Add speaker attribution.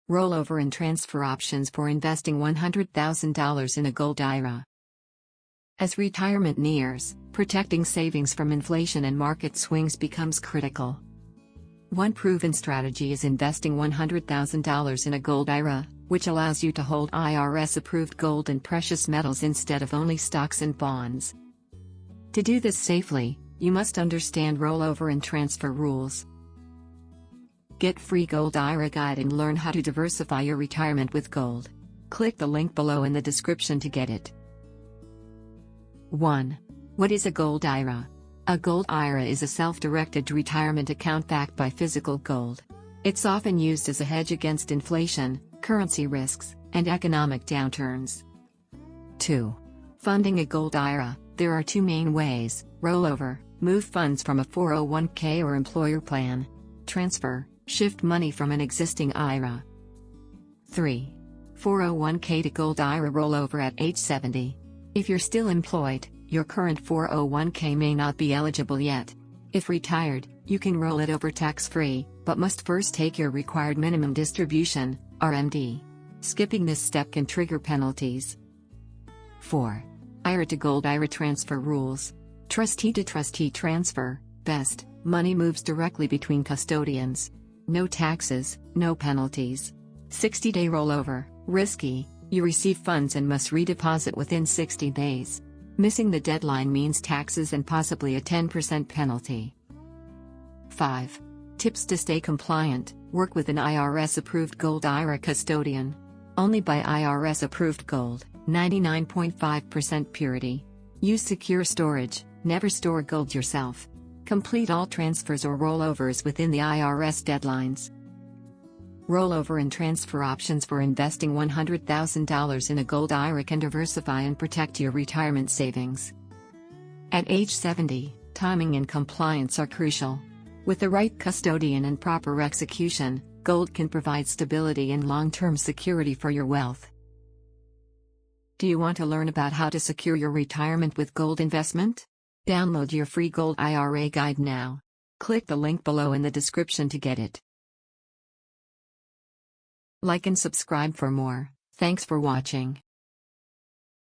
Speaker 1: Rollover and transfer options for investing $100,000 in a Gold IRA. As retirement nears, protecting savings from inflation and market swings becomes critical. One proven strategy is investing $100,000 in a Gold IRA, which allows you to hold IRS-approved gold and precious metals instead of only stocks and bonds. To do this safely, you must understand rollover and transfer rules. Get free Gold IRA guide and learn how to diversify your retirement with gold. Click the link below in the description to get it. 1. What is a Gold IRA? A Gold IRA is a self-directed retirement account backed by physical gold. It's often used as a hedge against inflation, currency risks, and economic downturns. 2. Funding a Gold IRA. There are two main ways: rollover, move funds from a 401k or employer plan; transfer, shift money from an existing IRA. 3. 401k to Gold IRA rollover at age 70. If you're still employed, your current 401k may not be eligible yet. If retired, you can roll it over tax-free, but must first take your required minimum distribution, RMD. Skipping this step can trigger penalties. 4. IRA to Gold IRA transfer rules. Trustee to trustee transfer, best, money moves directly between custodians. No taxes, no penalties. 60-day rollover, risky, you receive funds and must redeposit within 60 days. Missing the deadline means taxes and possibly a 10% penalty. 5. Tips to stay compliant: work with an IRS-approved Gold IRA custodian. Only buy IRS-approved gold, 99.5% purity. Use secure storage, never store gold yourself. Complete all transfers or rollovers within the IRS deadlines. Rollover and transfer options for investing $100,000 in a Gold IRA can diversify and protect your retirement savings. At age 70, timing and compliance are crucial. With the right custodian and proper execution, gold can provide stability and long-term security for your wealth. Do you want to learn about how to secure your retirement with gold investment? Download your free Gold IRA guide now. Click the link below in the description to get it. Like and subscribe for more. Thanks for watching.